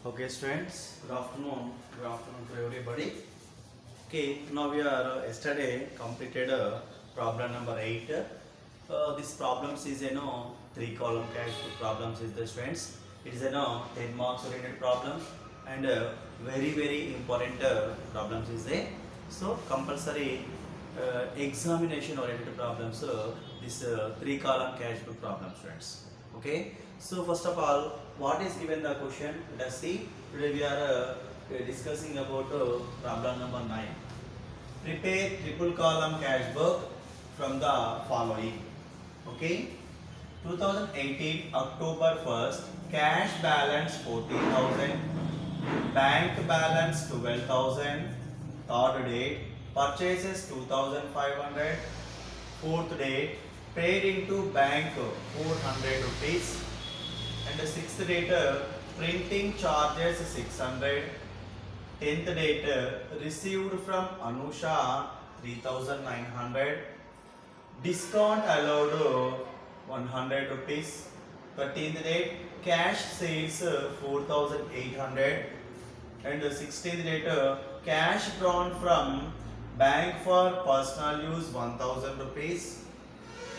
Okay, students. Good afternoon. Good afternoon to everybody. Okay, now we are yesterday completed problem number 8. This problems is three column cash problems is the students. It is 10 marks oriented problem and very important problems is there. So compulsory examination oriented problems. This three column cash book problem, students. Okay. So first of all, what is given the question? Let us see. Today we are discussing about problem number 9. Prepare triple column cash book from the following. Okay. 2018 October 1st, cash balance 40,000, bank balance 12,000, third date, purchases 2,500, fourth date, paid into bank 400 rupees, and the sixth date, printing charges 600, 10th date, received from Anusha 3,900, discount allowed 100 rupees, 13th date, cash sales 4,800, and the 16th date, cash drawn from bank for personal use 1,000 rupees.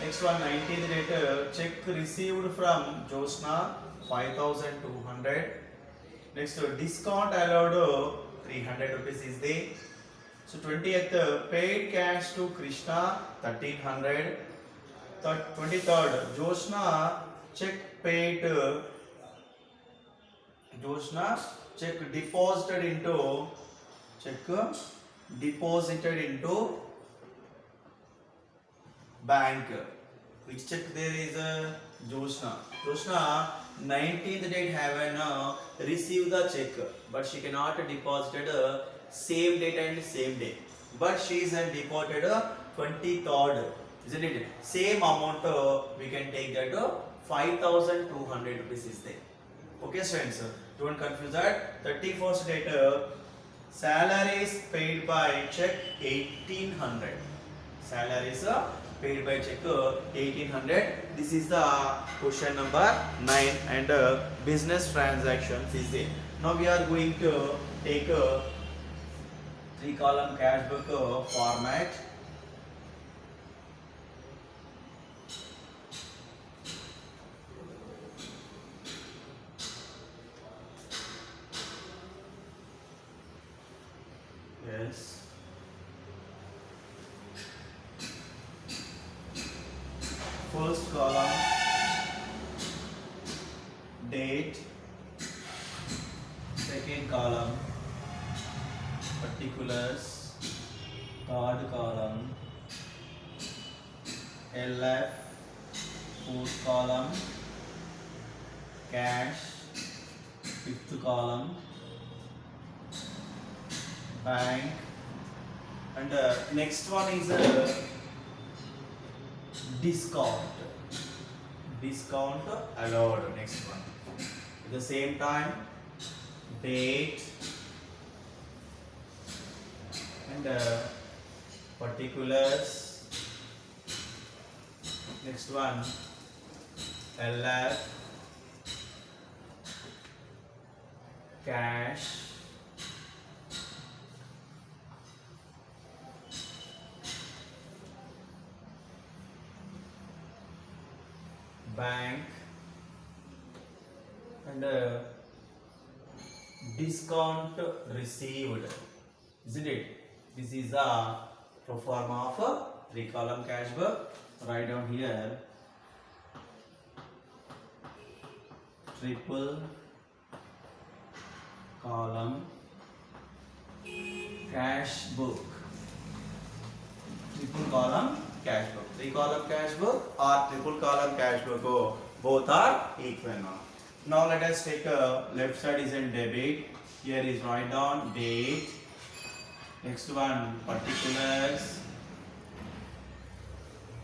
Next one, 19th date, check received from Josna 5,200. Next, discount allowed 300 rupees is there. So 20th, paid cash to Krishna 1,300. 23rd, Josna check paid. Josna check deposited into bank. Which check there is Josna. Josna 19th date have received the check, but she cannot deposited same date and same day. But she is deposited 23rd, isn't it? Same amount we can take that 5,200 rupees is there. Okay, students, don't confuse that. 31st date, salary is paid by check 1,800. Salary is paid by check 1,800. This is the question number 9 and business transactions is there. Now we are going to take a three column cash book format. Yes. First column, date. Second column, particulars. Third column, LF. Fourth column, cash. Fifth column, bank. And next one is discount allowed. Next one at the same time, date and particulars. Next one, LF, cash, bank, and discount received, isn't it? This is the pro forma of a three column cash book. Write down here triple column cash book. Triple column cash book. Three column cash book or triple column cash book, both are equal now. Now let us take left side is in debit. Here is write down date. Next one, particulars.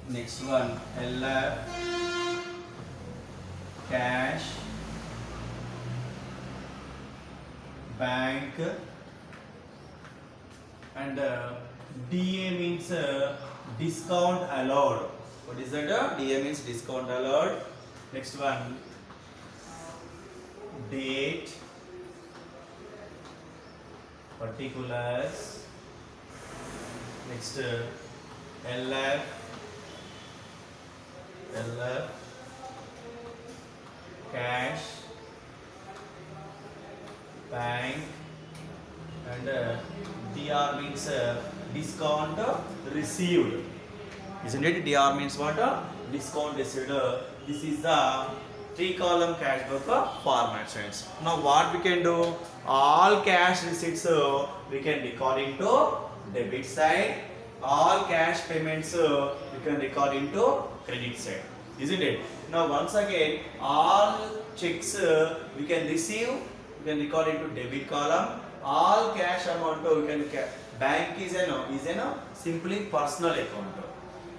Next one, LF, cash, bank, and DA means discount allowed. What is that? DA means discount allowed. Next one, date, particulars. Next LF, cash, bank, and DR means discount received. Isn't it? DR means what? Discount received. This is the 3-column cash book format, friends. Now what we can do? All cash receipts we can record into debit side. All cash payments we can record into credit side. Isn't it? Now once again, all checks we can receive, we can record into debit column. All cash amount we can bank is simply personal account.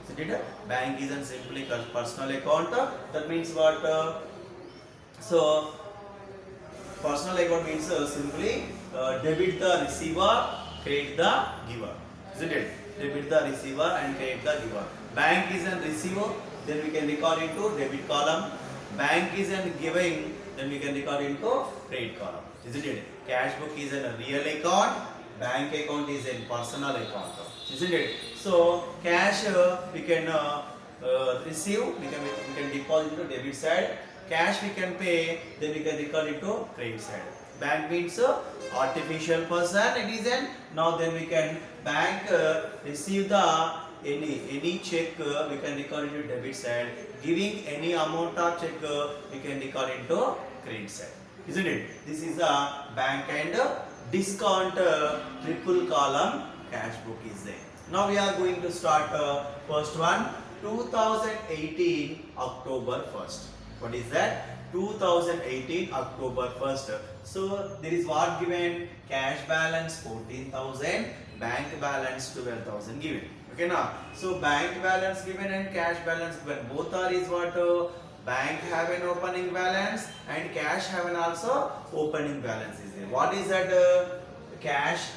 Isn't it? Bank is simply personal account. That means what? So personal account means simply debit the receiver, credit the giver. Isn't it? Debit the receiver and credit the giver. Bank is a receiver, then we can record into debit column. Bank is a giving, then we can record into credit column. Isn't it? Cash book is a real account, bank account is a personal account. Isn't it? So cash we can receive, we can deposit into debit side. Cash we can pay, then we can record into credit side. Bank means artificial person, it is an. Now then we can bank receive the any check we can record into debit side. Giving any amount of check we can record into credit side. Isn't it? This is the bank and discount triple column cash book is there. Now we are going to start first one, 2018 October 1st. What is that? 2018 October 1st. So there is what given? Cash balance 14,000, bank balance 12,000 given. Okay now. So bank balance given and cash balance given. Both are is what? Bank have an opening balance and cash have an also opening balance is there. What is that? Cash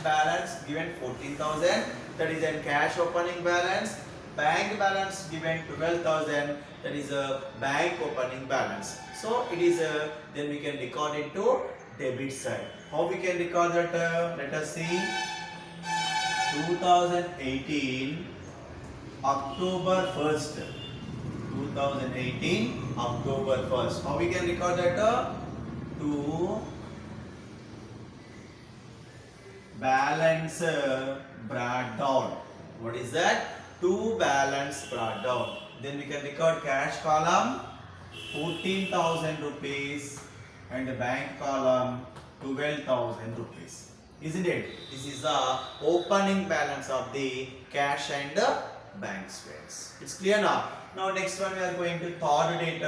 balance given 14,000, that is a cash opening balance. Bank balance given 12,000, that is a bank opening balance. So it is then we can record it to debit side. How we can record that? Let us see. 2018 October 1st. 2018 October 1st. How we can record that? To balance brought down. What is that? To balance brought down. Then we can record cash column 14,000 rupees and the bank column 12,000 rupees. Isn't it? This is the opening balance of the cash and the bank statements. It's clear now. Now next one we are going to third date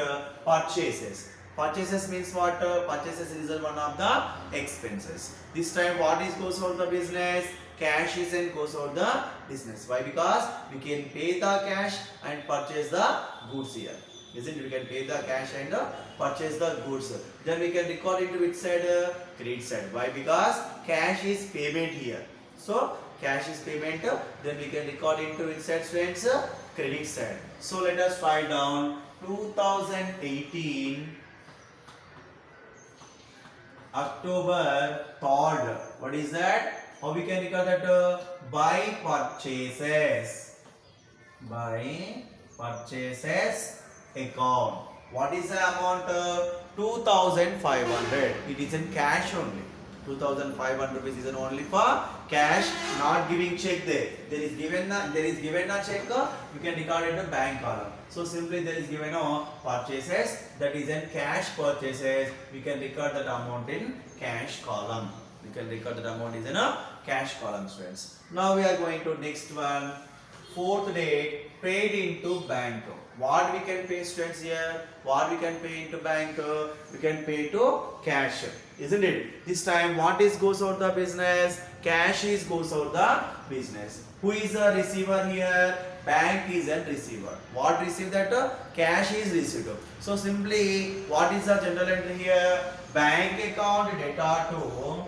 purchases. Purchases means what? Purchases is one of the expenses. This time what is goes for the business? Cash is and goes for the business. Why? Because we can pay the cash and purchase the goods here. Isn't it? We can pay the cash and purchase the goods. Then we can record it to which side? Credit side. Why? Because cash is payment here. So cash is payment. Then we can record it to which side, friends? Credit side. So let us write down 2018 October 3rd. What is that? How we can record that? By purchases. By purchases account. What is the amount? 2,500. It is in cash only. 2,500 rupees is only for cash, not giving check there. There is given a check, you can record it in bank column. So simply there is given a purchases, that is in cash purchases. We can record that amount in cash column. We can record that amount is in a cash column, friends. Now we are going to next one. Fourth date, paid into bank. What we can pay, students, here? What we can pay into bank? We can pay to cash. Isn't it? This time what is goes out the business? Cash is goes out the business. Who is the receiver here? Bank is a receiver. What received that? Cash is received. So simply what is the general entry here? Bank account data to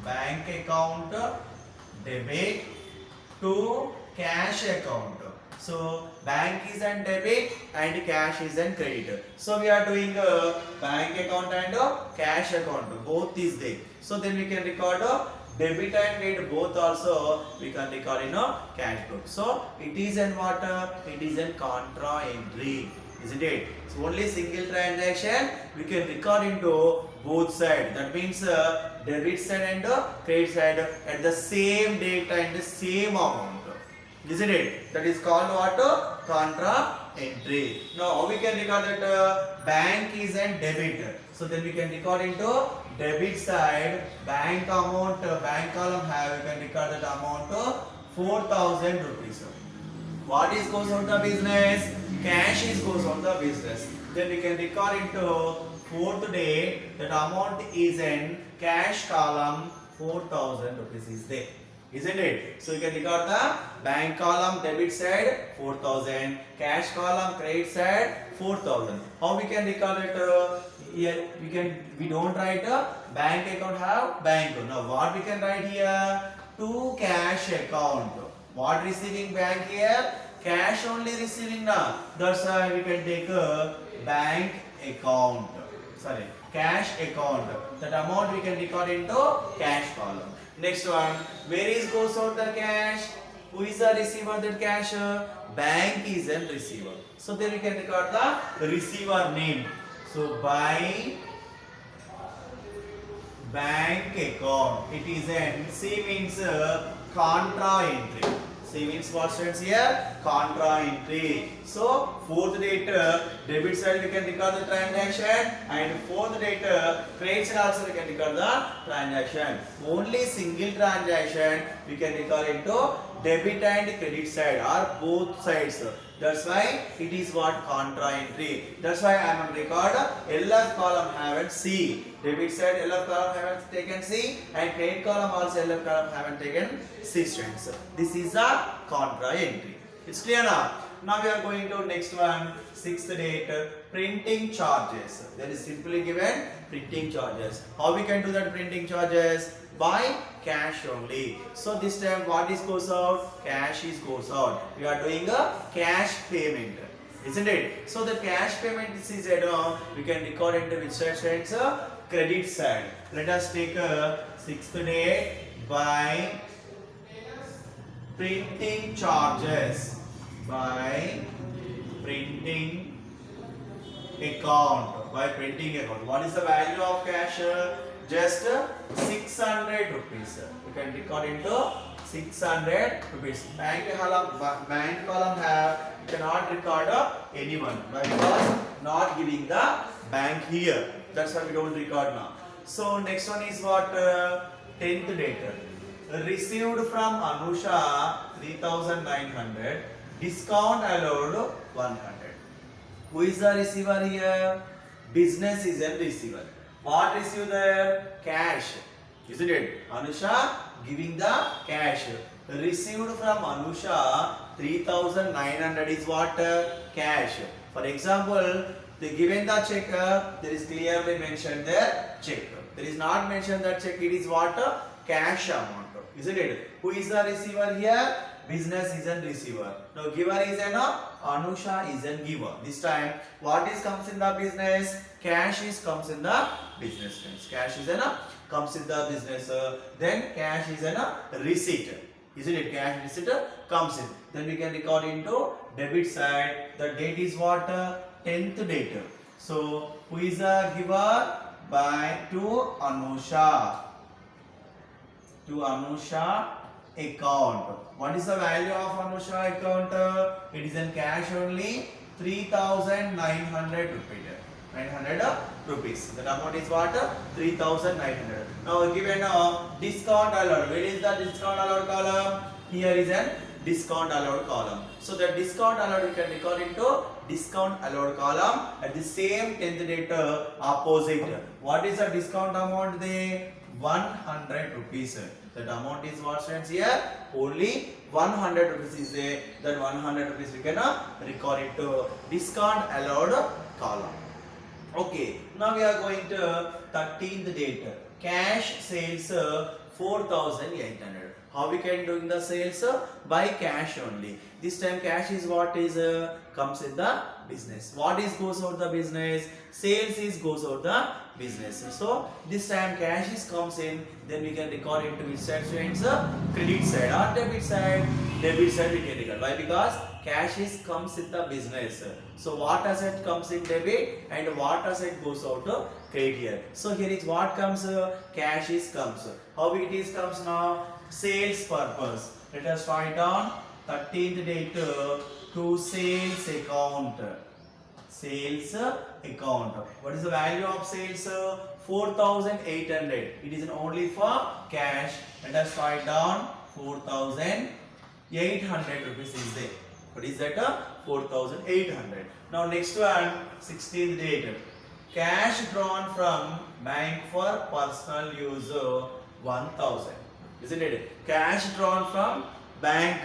bank account debit to cash account. So bank is an debit and cash is an credit. So we are doing a bank account and a cash account. Both is there. So then we can record a debit and credit both also we can record in a cash book. So it is an what? It is an contra entry, isn't it? So only single transaction we can record into both sides. That means debit side and credit side at the same date and the same amount. Isn't it? That is called what? Contra entry. Now we can record that bank is an debit. So then we can record into debit side bank amount, bank column have we can record that amount 4,000 rupees. What is goes on the business? Cash is goes on the business. Then we can record into fourth day that amount is in cash column 4,000 rupees is there. Isn't it? So you can record the bank column debit side 4,000, cash column credit side 4,000. How we can record it? Here we don't write a bank account have bank. Now what we can write here? To cash account. What receiving bank here? Cash only receiving now. That's why we can take a bank account. Sorry, cash account. That amount we can record into cash column. Next one, where is goes out the cash? Who is the receiver that cash? Bank is a receiver. So then we can record the receiver name. So by bank account, it is an C means contra entry. C means what stands here? Contra entry. So fourth date debit side we can record the transaction and fourth date credit side also we can record the transaction. Only single transaction we can record into debit and credit side or both sides. That's why it is what contra entry. That's why I am on record LF column haven't C. Debit side LF column haven't taken C and credit column also LF column haven't taken C strands. This is a contra entry. It's clear now. Now we are going to next one, sixth date, printing charges. There is simply given printing charges. How we can do that printing charges? By cash only. So this time what is goes out? Cash is goes out. We are doing a cash payment, isn't it? So the cash payment is we can record into which side stands credit side. Let us take a sixth date by printing charges. By printing account. By printing account. What is the value of cash? Just 600 rupees. You can record into 600 rupees. Bank column have you cannot record anyone because not giving the bank here. That's why we don't record now. So next one is what 10th date. Received from Anusha 3,900. Discount allowed 100. Who is the receiver here? Business is a receiver. What received there? Cash. Isn't it? Anusha giving the cash. Received from Anusha 3,900 is what? Cash. For example, they given the check, there is clearly mentioned there check. There is not mentioned that check, it is what? Cash amount. Isn't it? Who is the receiver here? Business is a receiver. Now giver is an Anusha is a giver. This time what is comes in the business? Cash is comes in the business. Cash is an comes in the business. Then cash is an receipt. Isn't it? Cash receipt comes in. Then we can record into debit side. The date is what? 10th date. So who is the giver? By to Anusha. To Anusha account. What is the value of Anusha account? It is in cash only 3,900 rupees. 900 rupees. That amount is what? 3,900. Now given a discount allowed. Where is the discount allowed column? Here is an discount allowed column. So the discount allowed we can record into discount allowed column at the same 10th date opposite. What is the discount amount there? 100 rupees. That amount is what stands here? Only 100 rupees is there. That 100 rupees we can record it to discount allowed column. Okay, now we are going to 13th date. Cash sales 4,800. How we can doing the sales? By cash only. This time cash is what is comes in the business. What is goes out the business? Sales is goes out the business. So this time cash is comes in, then we can record into which side students? Credit side or debit side? Debit side we can record. Why? Because cash is comes in the business. So what asset comes in debit and what asset goes out to credit here. So here is what comes, cash is comes. How it is comes now? Sales purpose. Let us write down 13th date to sales account. Sales account. What is the value of sales? 4,800. It is only for cash. Let us write down 4,800 rupees is there. What is that? 4,800. Now next one, 16th date. Cash drawn from bank for personal use 1,000. Isn't it? Cash drawn from bank.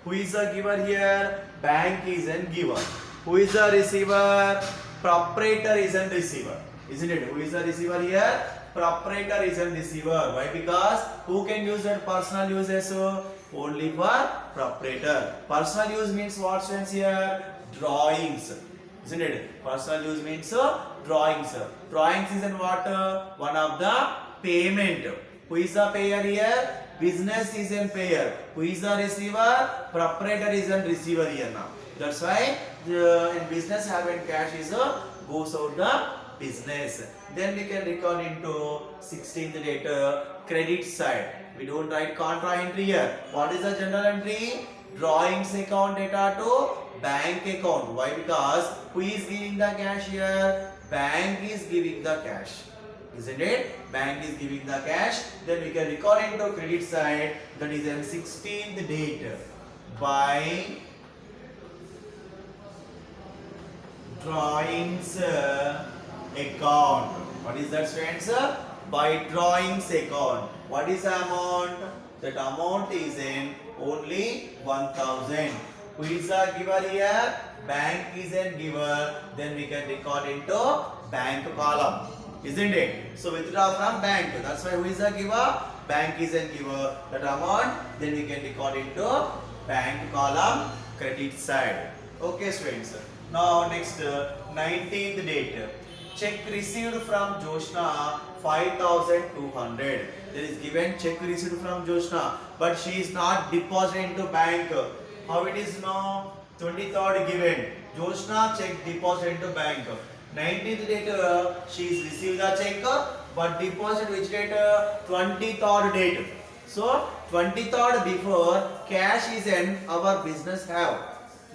Who is the giver here? Bank is a giver. Who is the receiver? Proprietor is a receiver. Isn't it? Who is the receiver here? Proprietor is a receiver. Why? Because who can use that personal uses? Only for proprietor. Personal use means what sense here? Drawings. Isn't it? Personal use means drawings. Drawings is in what? One of the payment. Who is the payer here? Business is in payer. Who is the receiver? Proprietor is in receiver here now. That's why in business having cash is goes out the business. Then we can record into 16th date credit side. We don't write contra entry here. What is the general entry? Drawings account data to bank account. Why? Because who is giving the cash here? Bank is giving the cash. Isn't it? Bank is giving the cash. Then we can record into credit side. That is in 16th date by drawings account. What is that, students? By drawings account. What is the amount? That amount is in only 1,000. Who is the giver here? Bank is a giver. Then we can record into bank column. Isn't it? So withdraw from bank. That's why who is the giver? Bank is a giver. That amount, then we can record into bank column, credit side. Okay, students. Now next 19th date. Check received from Joshna 5,200. There is given check received from Joshna, but she is not deposited into bank. How it is now? 23rd given. Joshna check deposited into bank. 19th date she is received the check, but deposit which date? 23rd date. So 23rd before cash is in our business have.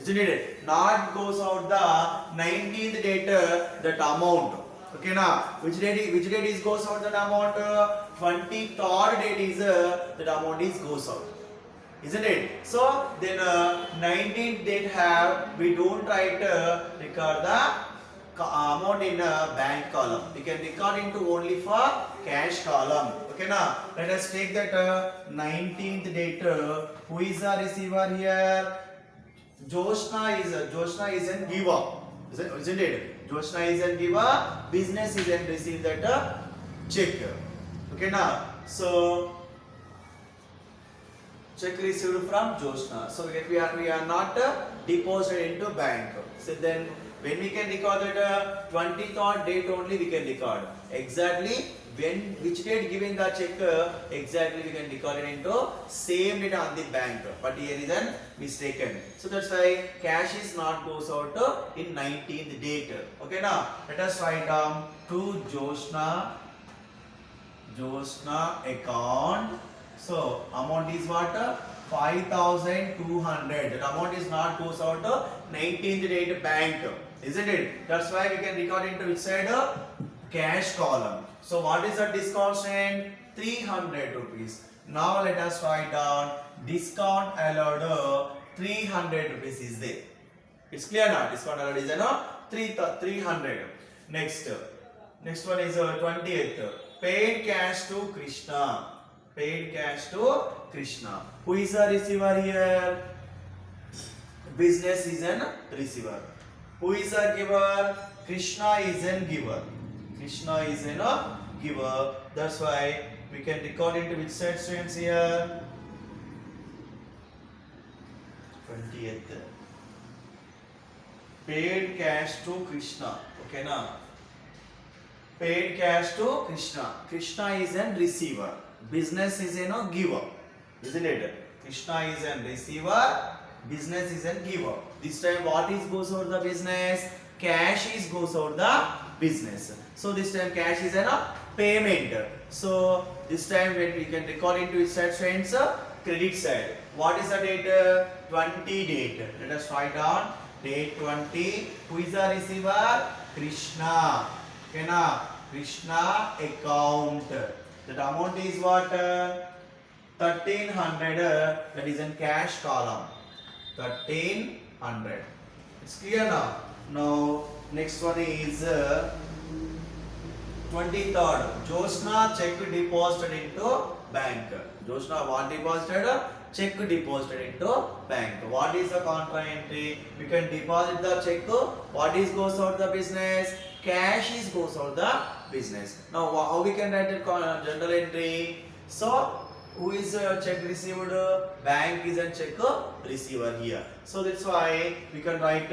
Isn't it? Not goes out the 19th date that amount. Okay now, which date is goes out that amount? 23rd date is that amount is goes out. Isn't it? So then 19th date have, we don't write record the amount in a bank column. We can record into only for cash column. Okay now, let us take that 19th date. Who is the receiver here? Joshna is a giver. Isn't it? Joshna is a giver. Business is and receive that check. Okay now, so check received from Joshna. So we are not deposited into bank. So then when we can record that 23rd date only we can record. Exactly when which date given the check exactly we can record it into same date on the bank. But here is an mistaken. So that's why cash is not goes out in 19th date. Okay now let us write down to Joshna account. So amount is what? 5,200. That amount is not goes out 19th date bank. Isn't it? That's why we can record into which side? Cash column. So what is the discount rate? 300 rupees. Now let us write down discount allowed 300 rupees is there. It's clear now? Discount allowed is 300. Next one is 20th. Paid cash to Krishna. Paid cash to Krishna. Who is the receiver here? Business is an receiver. Who is a giver? Krishna is a giver. Krishna is a giver. That's why we can record into which side, students, here? 20th. Paid cash to Krishna. Okay, now. Paid cash to Krishna. Krishna is a receiver. Business is a giver. Isn't it? Krishna is a receiver. Business is a giver. This time what is goes over the business? Cash is goes over the business. So this time cash is a payment. So this time when we can record into which side, friends? Credit side. What is the date? 20 date. Let us write down date 20. Who is the receiver? Krishna. Okay, now Krishna account. That amount is what? 1300. That is in cash column. 1300. It's clear now. Now next one is 23rd. Jyotsna check deposited into bank. Jyotsna what deposited? Check deposited into bank. What is the contra entry? We can deposit the check. What is goes out the business? Cash is goes out the business. Now how we can write it journal entry? So who is check received? Bank is a check receiver here. So that's why we can write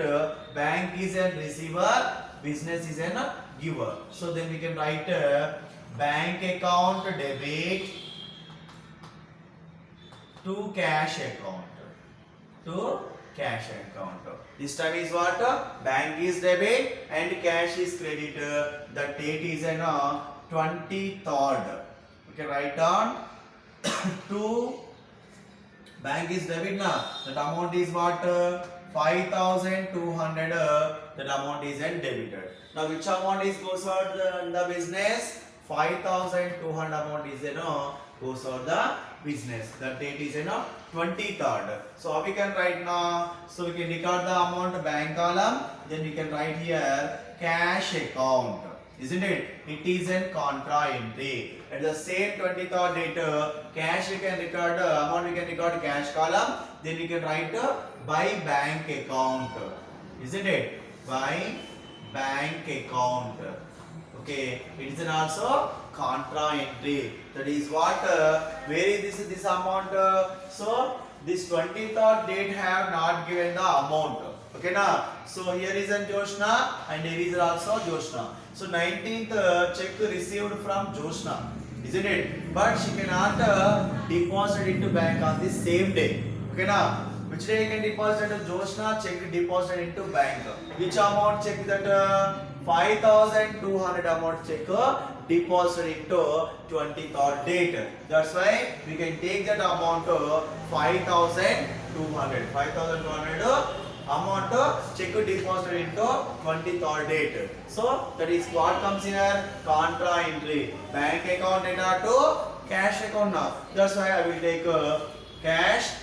bank is a receiver, business is a giver. So then we can write bank account debit to cash account. To cash account. This time is what? Bank is debit and cash is credit. The date is an 23rd. Okay, write down. To bank is debit now. That amount is what? 5,200. That amount is debited. Now which amount is goes out the business? 5,200 amount is goes out the business. The date is 23rd. So how we can write now? So we can record the amount bank column. Then we can write here cash account. Isn't it? It is in contra entry. At the same 23rd date, cash we can record, amount we can record cash column. Then we can write by bank account. Isn't it? By bank account. Okay. It is an also contra entry. That is what? Where is this amount? So this 23rd date have not given the amount. Okay na? So here is an Jyotsna and here is also Jyotsna. So 19th check received from Jyotsna, isn't it? But she cannot deposit into bank on the same day. Okay na? Which day you can deposit into Jyotsna? Check deposit into bank. Which amount check that? 5,200 amount check deposit into 23rd date. That's why we can take that amount 5,200. 5,200 amount check deposit into 23rd date. So that is what comes here? Contra entry. Bank account data to cash account now. That's why I will take cash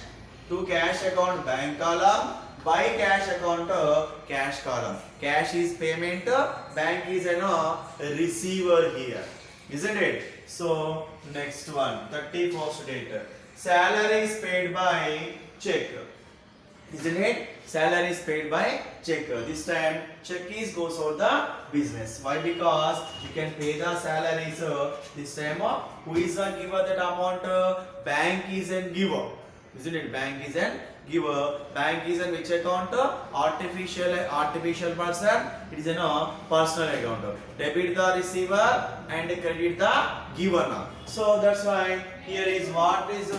to cash account bank column, by cash account cash column. Cash is payment, bank is a receiver here. Isn't it? So next one, 31st date. Salary is paid by check. Isn't it? Salary is paid by check. This time check is goes for the business. Why? Because you can pay the salaries. This time who is the giver that amount? Bank is a giver. Isn't it? Bank is a giver. Bank is in which account? Artificial person. It is a personal account. Debit the receiver and credit the giver. So that's why here is what is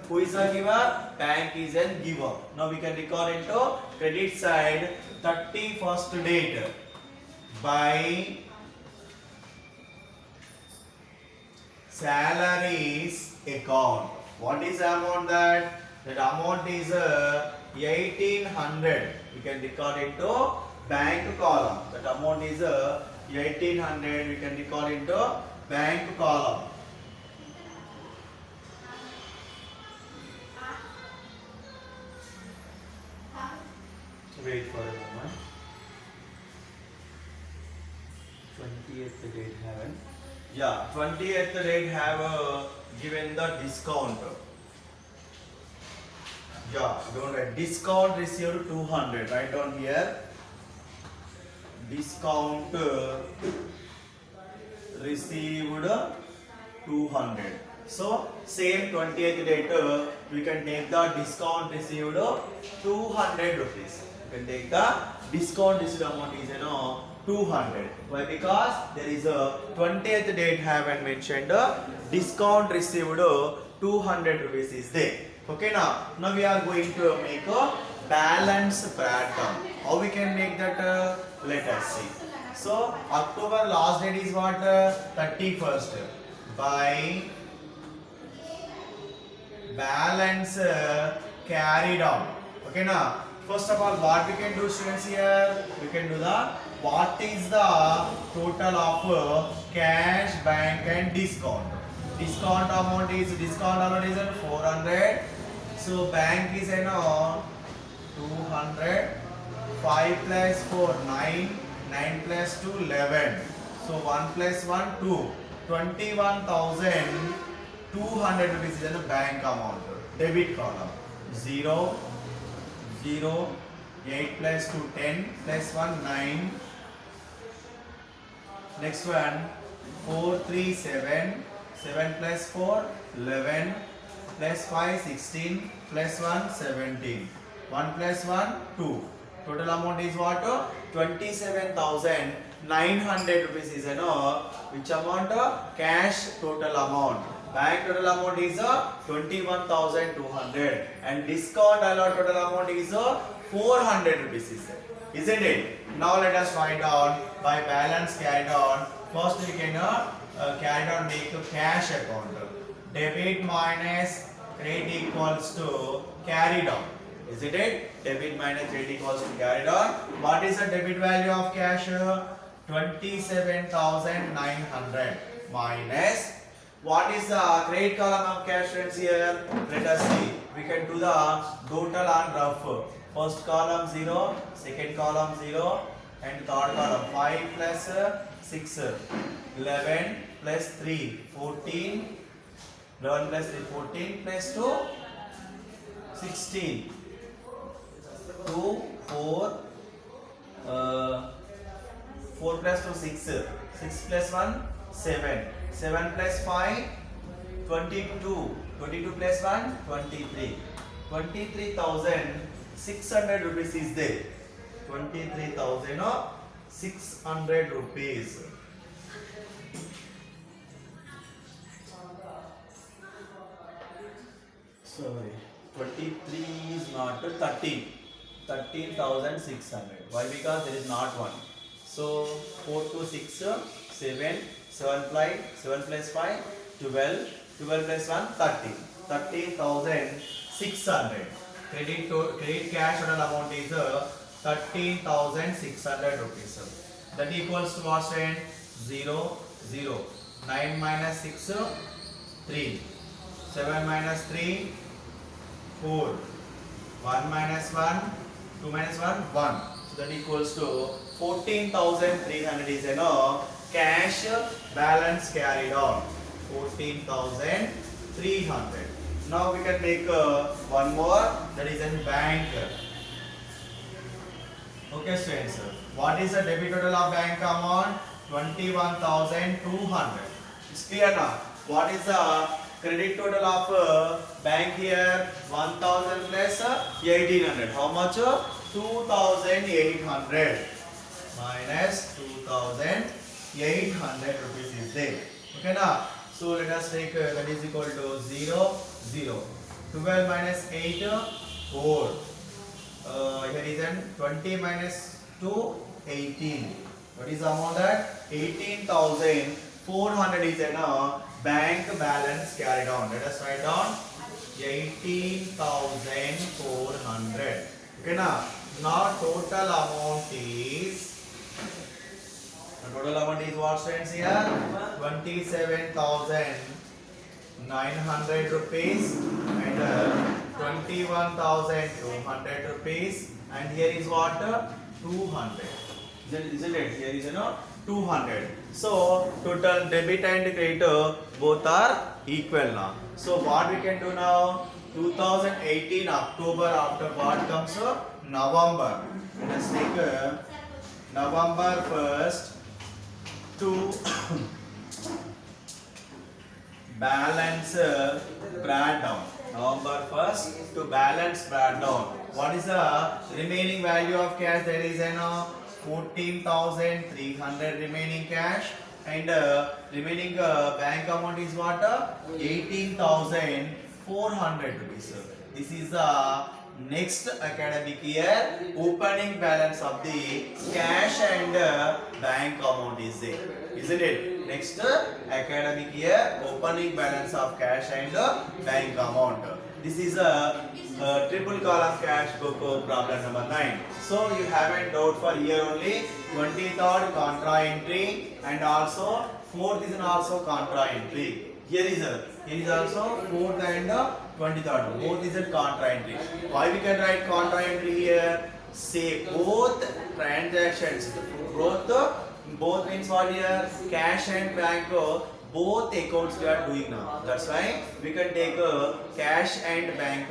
who is the giver? Bank is a giver. Now we can record into credit side 31st date by salaries account. What is the amount that? That amount is 1,800. We can record into bank column. That amount is 1,800. We can record into bank column. Wait for a moment. 20th date haven't. Yeah, 20th date have given the discount. Yeah, don't write. Discount received 200. Write down here. Discount received 200. So same 20th date, we can take the discount received 200 rupees. We can take the discount received amount is 200. Why? Because there is a 20th date haven't mentioned discount received 200 rupees is there. Okay, now we are going to make a balance breakdown. How we can make that? Let us see. So October last date is what? 31st. By balance carried on. Okay, now first of all, what we can do, students, here we can do the what is the total of cash, bank and discount. Discount amount is 400. So bank is 200. 5 plus 4 9. 9 plus 2 11. So 1 plus 1 2. 21,200 rupees is a bank amount. Debit column 0 0. 8 plus 2 10 plus 1 9. Next one 4 3 7. 7 plus 4 11 plus 5 16 plus 1 17. 1 plus 1 2. Total amount is what? 27,900 rupees is which amount? Cash total amount. Bank total amount is 21,200 and discount allowed total amount is 400 rupees is there. Isn't it? Now let us write down by balance carried on. First we can carried on make a cash account. Debit minus credit equals to carried on. Isn't it? Debit minus credit equals to carried on. What is the debit value of cash? 27,900 minus what is the credit column of cash, friends? Here let us see. We can do the total and rough. First column 0, second column 0 and third column 5 plus 6 11 plus 3 14. 11 plus 3 14 plus 2 16. 2 4 4 plus 2 6. 6 plus 1 7. 7 plus 5 22. 22 plus 1 23. 23,600 rupees is there. 23,600 rupees. Sorry, 23 is not 13. 13,600. Why? Because there is not one. So 4 to 6 7. 7 plus 5 12. 12 plus 1 13. 13,600. Credit cash total amount is 13,600 rupees. That equals to what? 0 0. 9 minus 6 3. 7 minus 3 4. 1 minus 1 2 minus 1 1. So that equals to 14,300 is cash balance carried on. 14,300. Now we can make one more, that is in bank. Okay, students. What is the debit total of bank amount? 21,200. It's clear now. What is the credit total of bank here? 1,000 plus 1,800. How much? 2,800 minus 2,800 rupees is there. Okay, now. So let us take that is equal to 0 0. 12 minus 8 4. Here is 20 minus 2 18. What is the amount? That 18,400 is bank balance carried on. Let us write down 18,400. Okay, now total amount is what, students? Here 27,900 rupees and 21,200 rupees, and here is what? 200. Isn't it? Here is 200. So total debit and credit both are equal now. So what we can do now? 2018 October, after what comes? November. Let us take November 1st to balance brought down. November 1st to balance brought down. What is the remaining value of cash? There is 14,300 remaining cash, and remaining bank amount is what? 18,400 rupees. This is the next academic year opening balance of the cash and bank amount is there, isn't it? Next academic year opening balance of cash and bank amount. This is a triple column cash book problem number 9. So you have a doubt for here only 23rd contra entry, and also 4th is also contra entry. Here is also 4th and 23rd. Both is a contra entry. Why we can write contra entry here? Say both transactions, both means what here? Cash and bank, both accounts we are doing now. That's why we can take cash and bank.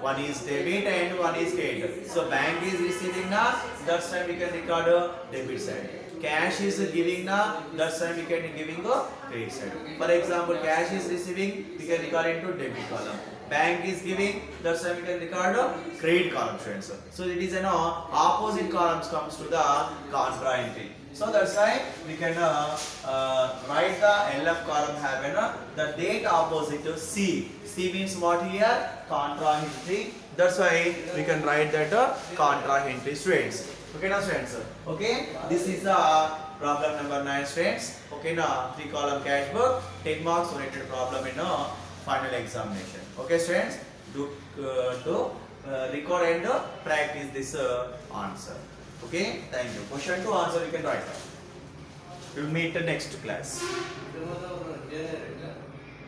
One is debit and one is credit. So bank is receiving now. That's why we can record debit side. Cash is giving now. That's why we can giving a credit side. For example, cash is receiving. We can record into debit column. Bank is giving, that's why we can record a credit column, friends. So it is an opposite columns comes to the contra entry. So that's why we can write the LF column having the date opposite to C. C means what here? Contra entry. That's why we can write that contra entry, students. Okay now, students. Okay, this is the problem number 9, students. Okay now, 3 column cash book, 10 marks oriented problem in final examination. Okay, students, do record and practice this answer. Okay, thank you. Question to answer you can write. We'll meet the next class.